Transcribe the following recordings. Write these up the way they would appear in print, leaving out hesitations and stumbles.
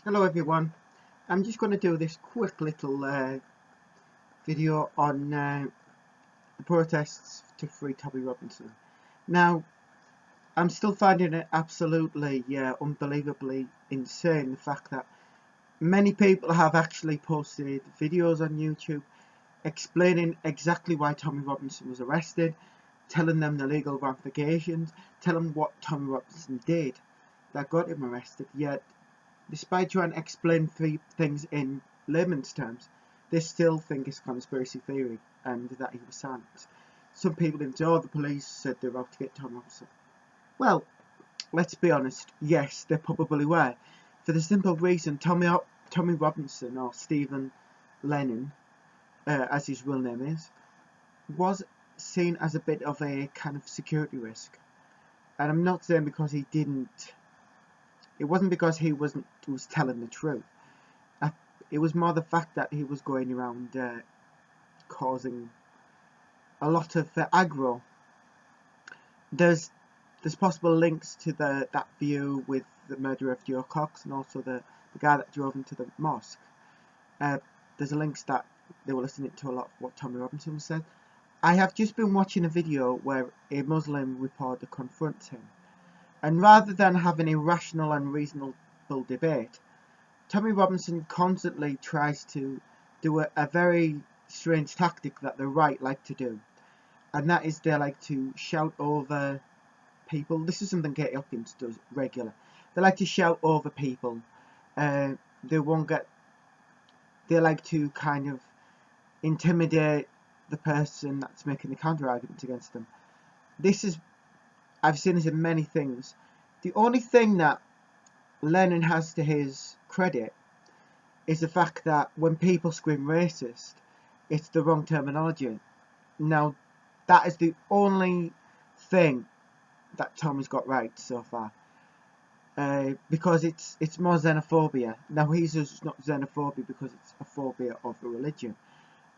Hello everyone, I'm just going to do this quick little video on the protests to free Tommy Robinson. Now, I'm still finding it absolutely unbelievably insane the fact that many people have actually posted videos on YouTube explaining exactly why Tommy Robinson was arrested, telling them the legal ramifications, telling what Tommy Robinson did that got him arrested, yet despite trying to explain things in layman's terms, they still think it's conspiracy theory and that he was silenced. Some people even say, the police said they were out to get Tom Robinson. Well, let's be honest, yes, they probably were. For the simple reason, Tommy Robinson, or Stephen Lennon, as his real name is, was seen as a bit of a kind of security risk. And I'm not saying because he didn't, it wasn't because he was telling the truth. It was more the fact that he was going around causing a lot of aggro. There's possible links to that view with the murder of Joe Cox and also the guy that drove him to the mosque. There's links that they were listening to a lot of what Tommy Robinson said. I have just been watching a video where a Muslim reporter confronts him, and rather than having a rational and reasonable debate, Tommy Robinson constantly tries to do a very strange tactic that the right like to do, and that is they like to shout over people. This is something Katie Hopkins does regularly. They like to shout over people. They like to kind of intimidate the person that's making the counter argument against them. I've seen this in many things. The only thing that Lennon has to his credit is the fact that when people scream racist, it's the wrong terminology. Now, that is the only thing that Tommy's got right so far. Because it's more xenophobia. Now, he's just not xenophobia because it's a phobia of a religion.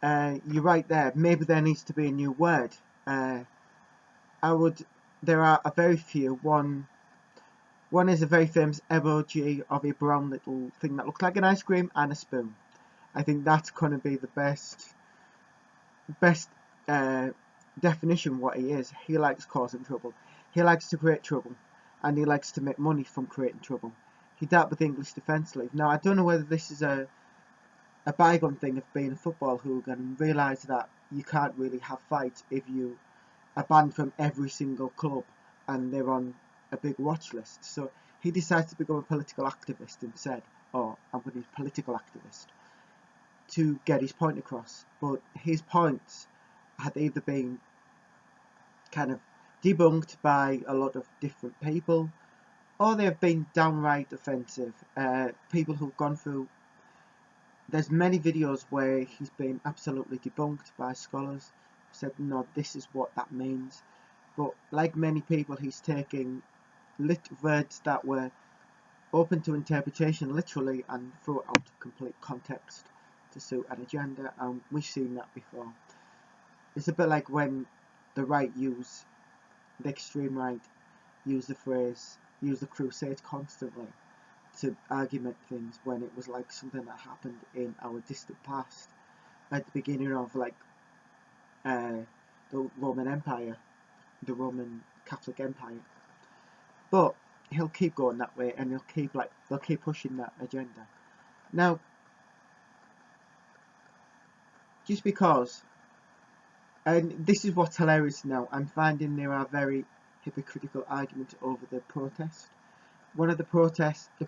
You're right there. Maybe there needs to be a new word. There are a very few. One is a very famous emoji of a brown little thing that looks like an ice cream and a spoon. I think that's going to be the best definition what he is. He likes causing trouble. He likes to create trouble. And he likes to make money from creating trouble. He dealt with the English Defence League. Now, I don't know whether this is a bygone thing of being a football hooligan and realise that you can't really have fights if you are banned from every single club and they're on a big watch list. So he decided to become a political activist instead. I'm going to be a political activist to get his point across. But his points had either been kind of debunked by a lot of different people, or they have been downright offensive. People who've gone through, there's many videos where he's been absolutely debunked by scholars, said no, this is what that means. But like many people, he's taking words that were open to interpretation literally and threw it out of complete context to suit an agenda, and we've seen that before. It's a bit like when the extreme right use the crusades constantly to argument things when it was like something that happened in our distant past at the beginning of the Roman Empire, the Roman Catholic Empire. But he'll keep going that way, and they'll keep pushing that agenda. Now, just because, and this is what's hilarious now, I'm finding there are very hypocritical arguments over the protest. The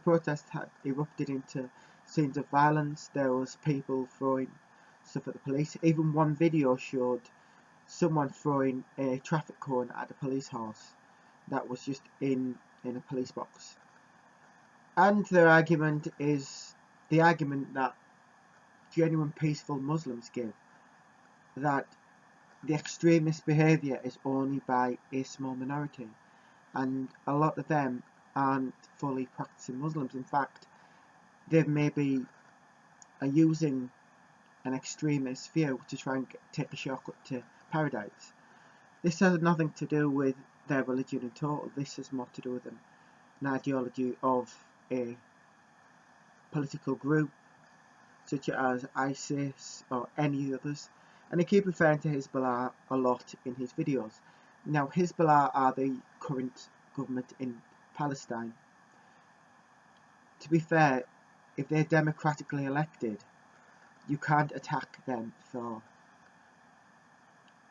protest had erupted into scenes of violence. There was people throwing stuff at the police. Even one video showed someone throwing a traffic cone at a police horse that was just in a police box. And their argument is the argument that genuine peaceful Muslims give, that the extremist behaviour is only by a small minority, and a lot of them aren't fully practicing Muslims. In fact, they maybe are using an extremist view to try and take a shortcut to paradise. This has nothing to do with their religion in total. This has more to do with an ideology of a political group such as ISIS or any others, and they keep referring to Hezbollah a lot in his videos. Now, Hezbollah are the current government in Palestine. To be fair, if they're democratically elected, you can't attack them for...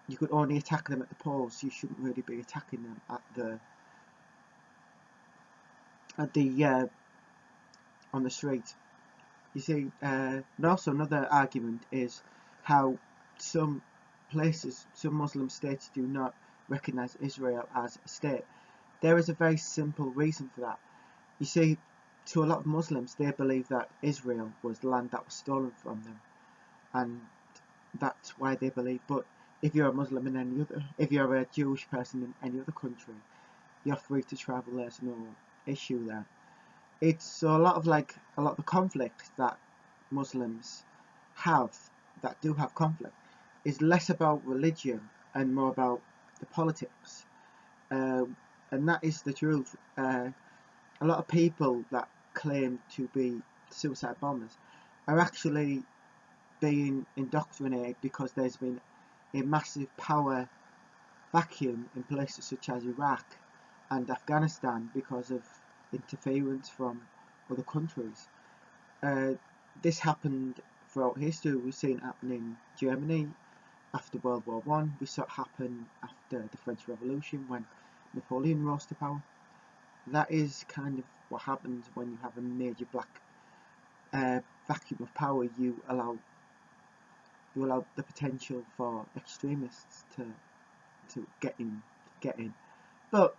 You could only attack them at the polls. You shouldn't really be attacking them on the street. You see, and also another argument is how some Muslim states do not recognise Israel as a state. There is a very simple reason for that. You see, to a lot of Muslims, they believe that Israel was land that was stolen from them, and that's why they believe. But if you're a Muslim if you're a Jewish person in any other country, you're free to travel. There's no issue there. It's so a lot of the conflict that Muslims do have conflict is less about religion and more about the politics, and that is the truth. A lot of people that claim to be suicide bombers are actually being indoctrinated because there's been a massive power vacuum in places such as Iraq and Afghanistan because of interference from other countries. This happened throughout history. We've seen it happen in Germany after World War I. We saw it happen after the French Revolution when Napoleon rose to power. That is kind of what happens when you have a major black vacuum of power. You allow the potential for extremists to get in. But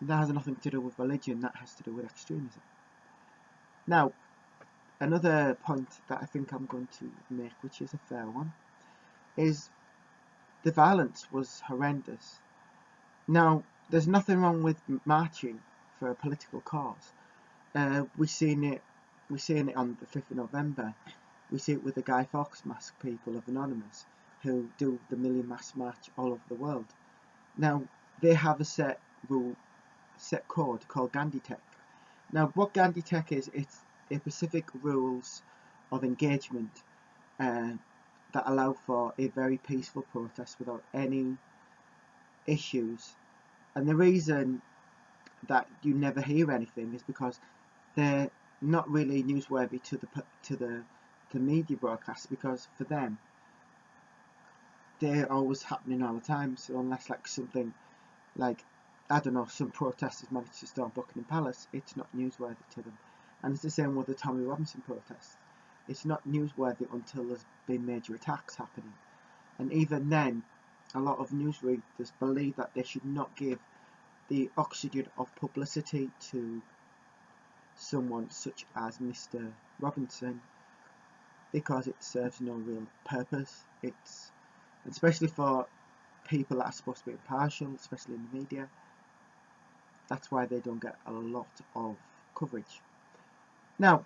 that has nothing to do with religion, that has to do with extremism. Now, another point that I think I'm going to make, which is a fair one, is the violence was horrendous. Now, there's nothing wrong with marching for a political cause. We've seen it on the 5th of November. We see it with the Guy Fawkes mask people of Anonymous, who do the Million Mask March all over the world. Now, they have a set code called Gandhi Tech. Now, what Gandhi Tech is, it's a specific rules of engagement that allow for a very peaceful protest without any issues. And the reason that you never hear anything is because they're not really newsworthy to the media broadcasts, because for them they're always happening all the time. So unless something I don't know, some protesters managed to storm Buckingham Palace, it's not newsworthy to them. And it's the same with the Tommy Robinson protests. It's not newsworthy until there's been major attacks happening. And even then, a lot of news readers believe that they should not give the oxygen of publicity to someone such as Mr. Robinson, because it serves no real purpose. It's especially for people that are supposed to be impartial, especially in the media. That's why they don't get a lot of coverage. Now,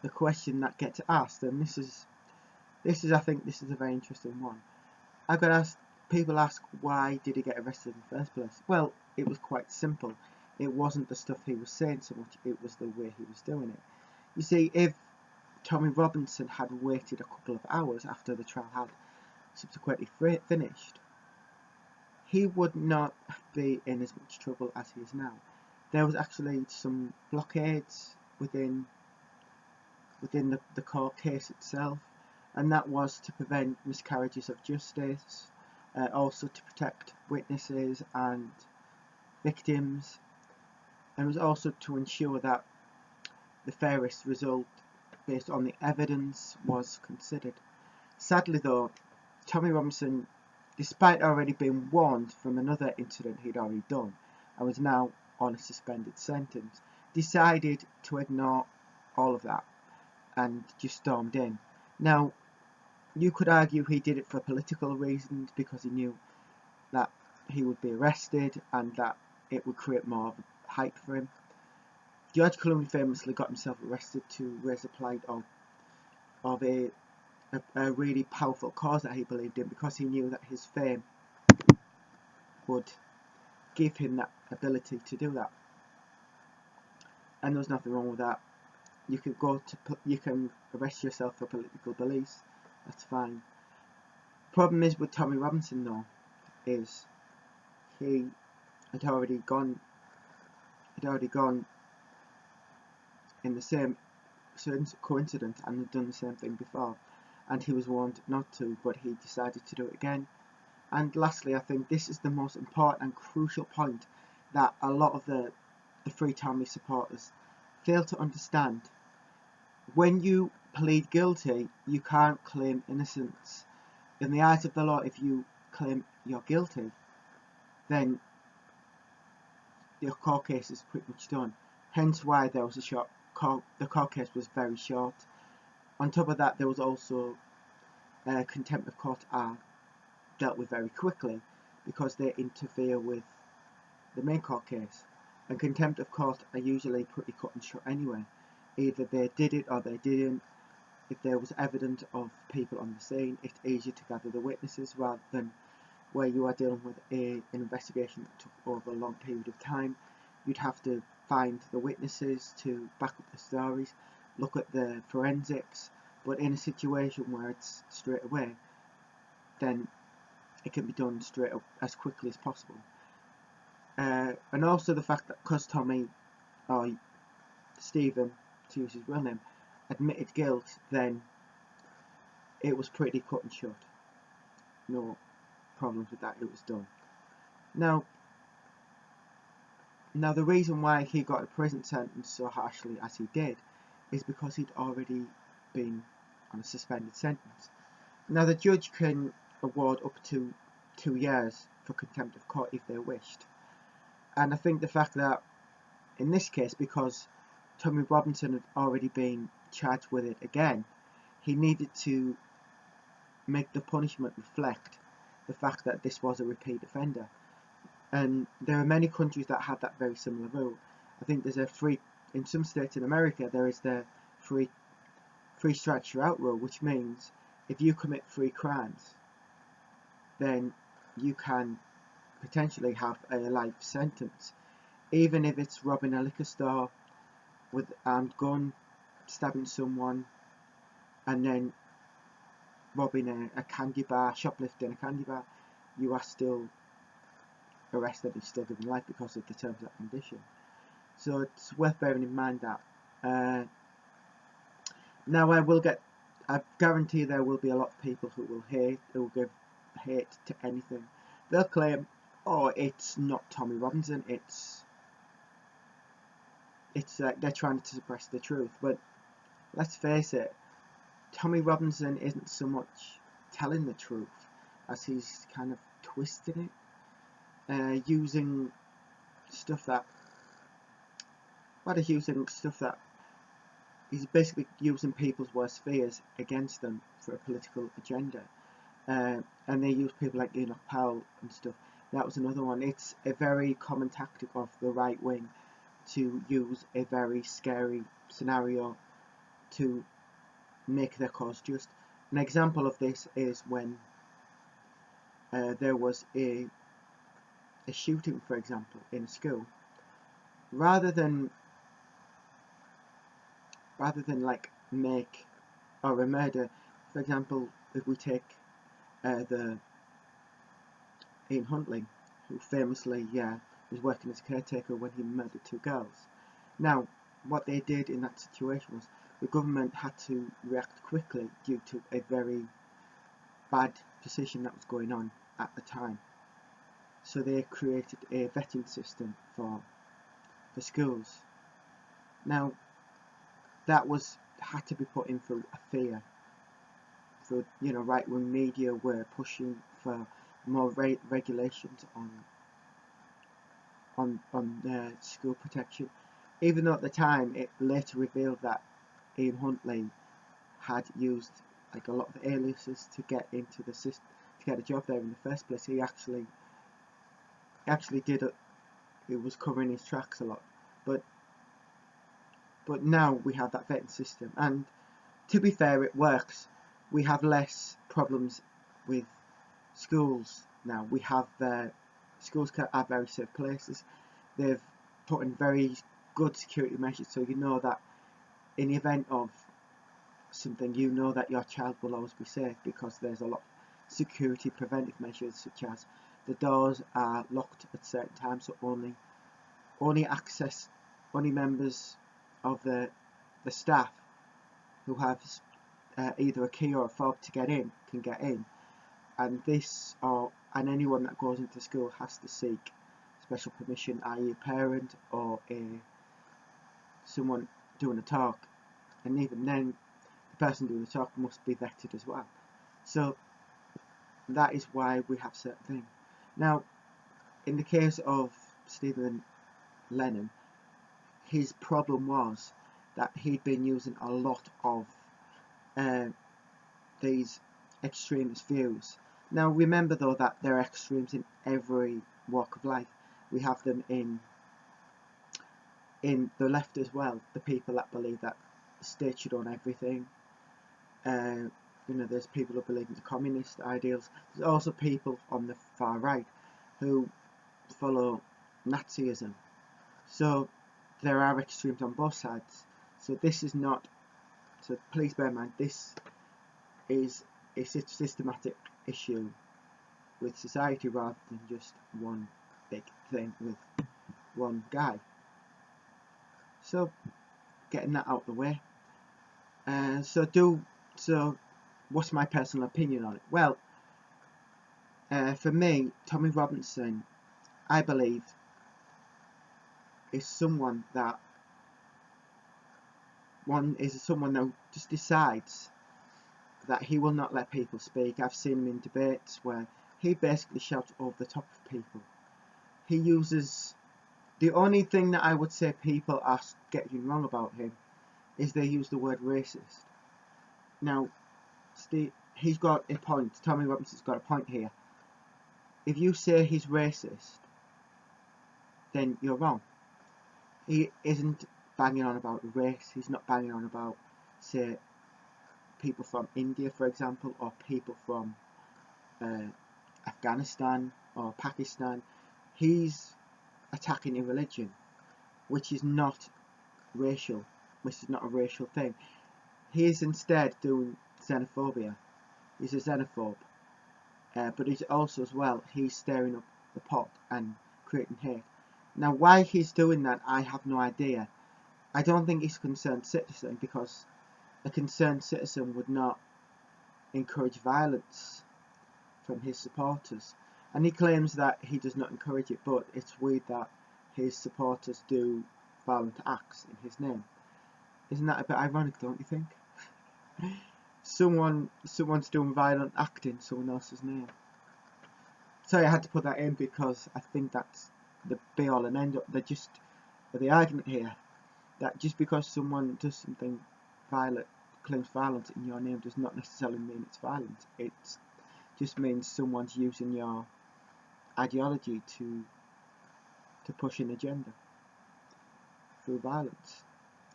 the question that gets asked, and this is I think this is a very interesting one. I've got asked, people ask, why did he get arrested in the first place? Well, it was quite simple. It wasn't the stuff he was saying so much, it was the way he was doing it. You see, if Tommy Robinson had waited a couple of hours after the trial had subsequently finished, he would not be in as much trouble as he is now. There was actually some blockades within the court case itself, and that was to prevent miscarriages of justice, also to protect witnesses and victims, and it was also to ensure that the fairest result based on the evidence was considered. Sadly though, Tommy Robinson, despite already being warned from another incident he'd already done and was now on a suspended sentence, decided to ignore all of that and just stormed in. Now, you could argue he did it for political reasons, because he knew that he would be arrested and that it would create more of a hype for him. George Clooney famously got himself arrested to raise a plight of a really powerful cause that he believed in, because he knew that his fame would give him that ability to do that. and there's nothing wrong with that. You can arrest yourself for political beliefs. That's fine. Problem is with Tommy Robinson though, is he had already gone in the same coincidence and had done the same thing before, and he was warned not to, but he decided to do it again. And lastly, I think this is the most important and crucial point that a lot of the Free Tommy supporters fail to understand. When you plead guilty, you can't claim innocence. In the eyes of the law, if you claim you're guilty, then your court case is pretty much done. Hence why there was the court case was very short. On top of that, there was also contempt of court are dealt with very quickly because they interfere with the main court case. And contempt of court are usually pretty cut and short anyway. Either they did it or they didn't. If there was evidence of people on the scene, it's easier to gather the witnesses rather than where you are dealing with an investigation that took over a long period of time. You'd have to find the witnesses to back up the stories, look at the forensics, but in a situation where it's straight away, then it can be done straight up as quickly as possible. And also the fact that because Tommy, or Stephen, to use his real name, admitted guilt, then it was pretty cut and short. No problems with that, it was done. Now the reason why he got a prison sentence so harshly as he did is because he'd already been on a suspended sentence. Now the judge can award up to 2 years for contempt of court if they wished. And I think the fact that in this case, because Tommy Robinson had already been charged with it again, he needed to make the punishment reflect the fact that this was a repeat offender. And there are many countries that have that very similar rule. I think there's in some states in America, there is the three strikes you're out rule, which means if you commit 3 crimes, then you can potentially have a life sentence, even if it's robbing a liquor store with an armed gun, stabbing someone, and then robbing a candy bar, shoplifting a candy bar. You are still arrested and still given life because of the terms of that condition. So it's worth bearing in mind that. Now I guarantee there will be a lot of people who will give hate to anything. They'll claim, oh, it's not Tommy Robinson, it's they're trying to suppress the truth. But let's face it, Tommy Robinson isn't so much telling the truth as he's kind of twisted it, using stuff that he's basically using people's worst fears against them for a political agenda. And they use people like Enoch Powell and stuff. That was another one. It's a very common tactic of the right wing to use a very scary scenario to make their cause just. An example of this is when there was a shooting, for example, in a school. Rather than like make or a murder, for example, if we take the Ian Huntley, who famously was working as a caretaker when he murdered 2 girls. Now, what they did in that situation was the government had to react quickly due to a very bad position that was going on at the time. So they created a vetting system for schools. Now, that had to be put in through a fear. So, right-wing media were pushing for more regulations on school protection, even though at the time it later revealed that Ian Huntley had used like a lot of aliases to get into the system, to get a job there in the first place. He actually did it. It was covering his tracks a lot, but now we have that vetting system, and to be fair, it works. We have less problems with schools now. We have schools are very safe places. They've put in very good security measures, so you know that in the event of something, you know that your child will always be safe, because there's a lot of security preventive measures, such as the doors are locked at certain times, so only members of the staff who have either a key or a fob to get in can get in, and anyone that goes into school has to seek special permission, i.e. a parent or someone doing a talk, and even then the person doing the talk must be vetted as well. So that is why we have certain things. Now, in the case of Stephen Lennon, his problem was that he'd been using a lot of these extremist views. Now remember though that there are extremes in every walk of life. We have them in the left as well, the people that believe that the state should own everything. There's people who believe in the communist ideals. There's also people on the far right who follow Nazism. So there are extremes on both sides. So this is not, so please bear in mind, this is a systematic issue with society rather than just one big thing with one guy. So getting that out of the way. So what's my personal opinion on it? Well, for me, Tommy Robinson, I believe, is someone that someone that just decides that he will not let people speak. I've seen him in debates where he basically shouts over the top of people. He uses, the only thing that I would say people are getting wrong about him is they use the word racist. Now, he's got a point. Tommy Robinson's got a point here. If you say he's racist, then you're wrong. He isn't banging on about race. He's not banging on about, say, people from India, for example, or people from Afghanistan or Pakistan. He's attacking a religion, which is not racial, which is not a racial thing. He is instead doing xenophobia. He's a xenophobe, but he's also as well, he's stirring up the pot and creating hate. Now why he's doing that, I have no idea. I don't think he's a concerned citizen, because a concerned citizen would not encourage violence from his supporters, and he claims that he does not encourage it, but it's weird that his supporters do violent acts in his name. Isn't that a bit ironic, don't you think? Someone's doing violent act in someone else's name. Sorry, I had to put that in because I think that's the be all and end up. The argument here, that just because someone does something violent, claims violence in your name, does not necessarily mean it's violent. It just means someone's using your ideology to push an agenda through violence.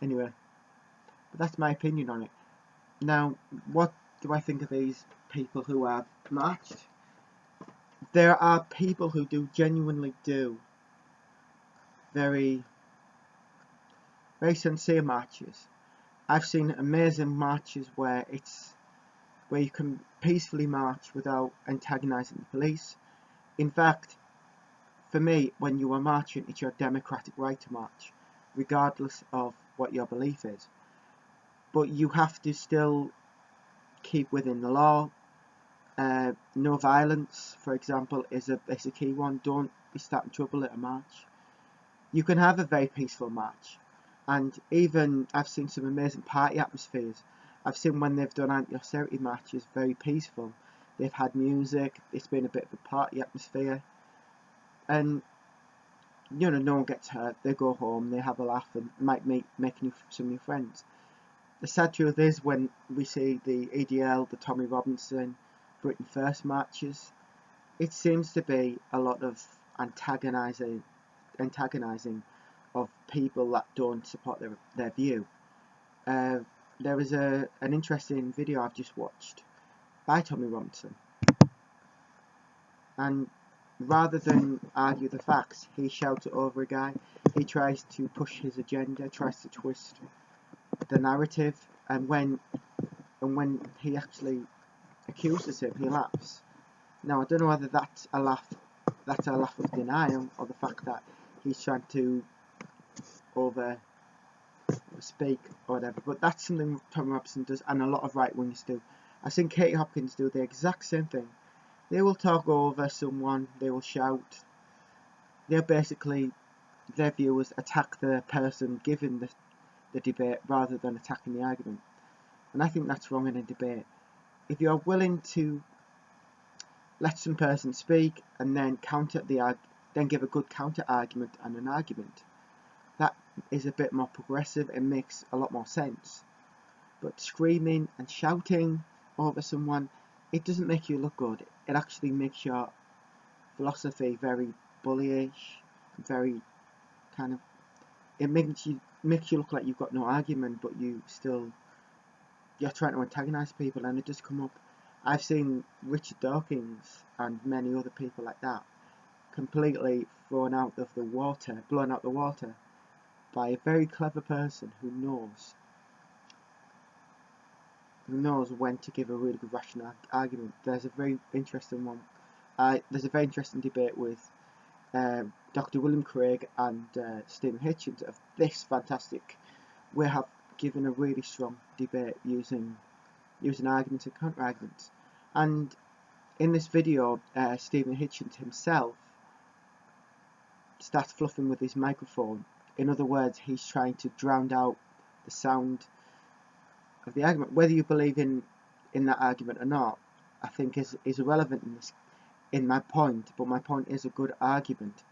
Anyway, but that's my opinion on it. Now, what do I think of these people who have marched? There are people who genuinely do very, very sincere marches. I've seen amazing marches where you can peacefully march without antagonising the police. In fact, for me, when you are marching, it's your democratic right to march, regardless of what your belief is. But you have to still keep within the law. No violence, for example, is a key one. Don't be starting trouble at a march. You can have a very peaceful march, and even I've seen some amazing party atmospheres. I've seen when they've done anti-austerity marches, very peaceful. They've had music. It's been a bit of a party atmosphere, and no one gets hurt. They go home, they have a laugh, and might make some new friends. The sad truth is, when we see the EDL, the Tommy Robinson, Britain First marches, it seems to be a lot of antagonising of people that don't support their view. There was an interesting video I've just watched by Tommy Robinson, and rather than argue the facts, he shouted over a guy. he tries to push his agenda, tries to twist the narrative, and when he actually accuses him, he laughs. Now, I don't know whether that's a laugh of denial, or the fact that he's trying to over speak or whatever, but that's something Tom Robson does, and a lot of right wingers do. I've seen Katie Hopkins do the exact same thing. They will talk over someone, they will shout. They'll basically, their viewers attack the person giving the debate rather than attacking the argument. And I think that's wrong in a debate. If you're willing to let some person speak and then then give a good counter argument and an argument, that is a bit more progressive and makes a lot more sense. But screaming and shouting over someone, it doesn't make you look good. It actually makes your philosophy very bullyish, very kind of, it makes you look like you've got no argument, but you're trying to antagonize people, and it does come up. I've seen Richard Dawkins and many other people like that completely blown out the water by a very clever person who knows when to give a really good rational argument. There's a very interesting one. There's a very interesting debate with Dr. William Craig and Stephen Hitchens of this fantastic. We have given a really strong debate using arguments and counter arguments. And in this video, Stephen Hitchens himself starts fluffing with his microphone. In other words, he's trying to drown out the sound of the argument. Whether you believe in that argument or not, I think is irrelevant in my point. But my point is a good argument.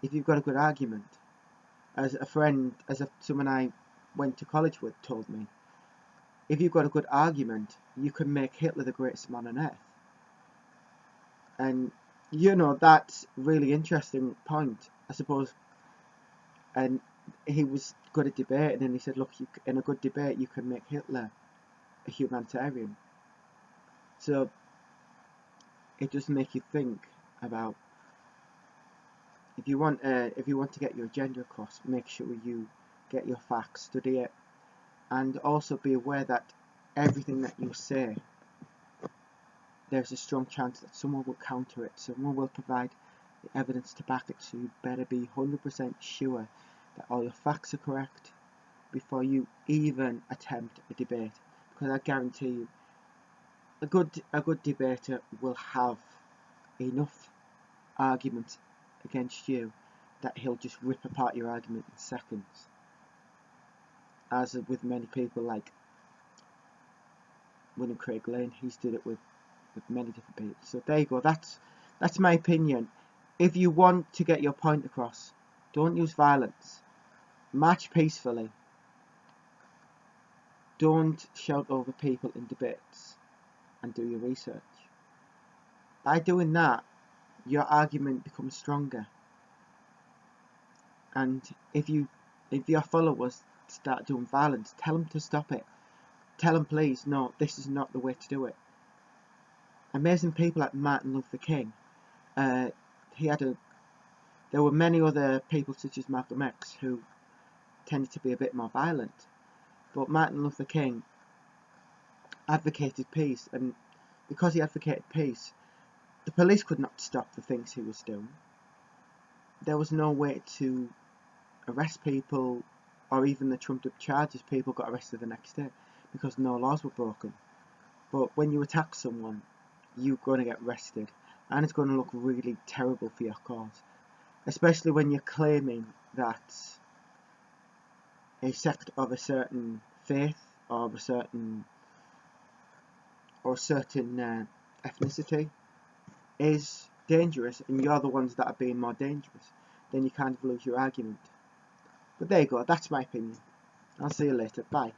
If you've got a good argument, as someone I went to college with told me, if you've got a good argument, you can make Hitler the greatest man on earth. And that's a really interesting point, I suppose. And he was good at debating, and he said, look, in a good debate you can make Hitler a humanitarian. So it does make you think about, if you want to get your agenda across, make sure you get your facts, study it, and also be aware that everything that you say, there's a strong chance that someone will counter it, someone will provide the evidence to back it, so you better be 100% sure that all your facts are correct before you even attempt a debate, because I guarantee you a good debater will have enough arguments against you that he'll just rip apart your argument in seconds, as with many people like William Craig Lane. He's did it with many different people. So there you go, that's my opinion. If you want to get your point across, don't use violence, march peacefully, don't shout over people in debates, and do your research. By doing that, your argument becomes stronger. And if your followers start doing violence, tell them to stop it. Tell them, please, no, this is not the way to do it. Amazing people like Martin Luther King. There were many other people such as Malcolm X who tended to be a bit more violent, but Martin Luther King advocated peace, and because he advocated peace, the police could not stop the things he was doing. There was no way to arrest people, or even the trumped up charges, people got arrested the next day because no laws were broken. But when you attack someone, you're going to get arrested, and it's going to look really terrible for your cause, especially when you're claiming that a sect of a certain faith or a certain ethnicity is dangerous, and you're the ones that are being more dangerous. Then you kind of lose your argument. But there you go, that's my opinion. I'll see you later, bye.